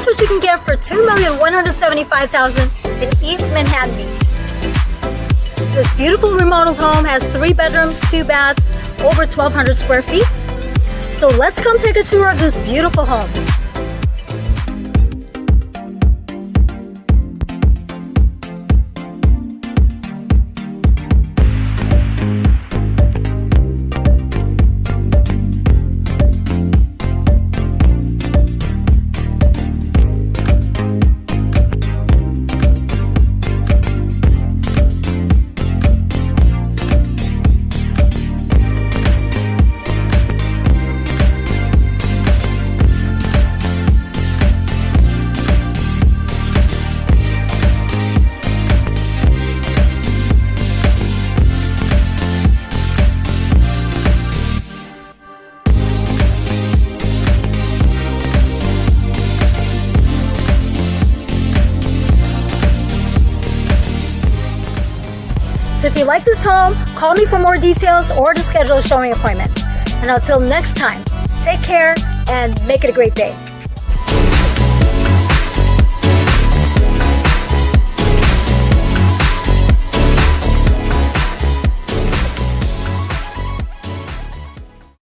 what you can get for $2,175,000 in East Manhattan Beach. This beautiful remodeled home has 3 bedrooms, 2 baths, over 1,200 square feet. So let's come take a tour of this beautiful home. So if you like this home, call me for more details or to schedule a showing appointment. And until next time, take care and make it a great day.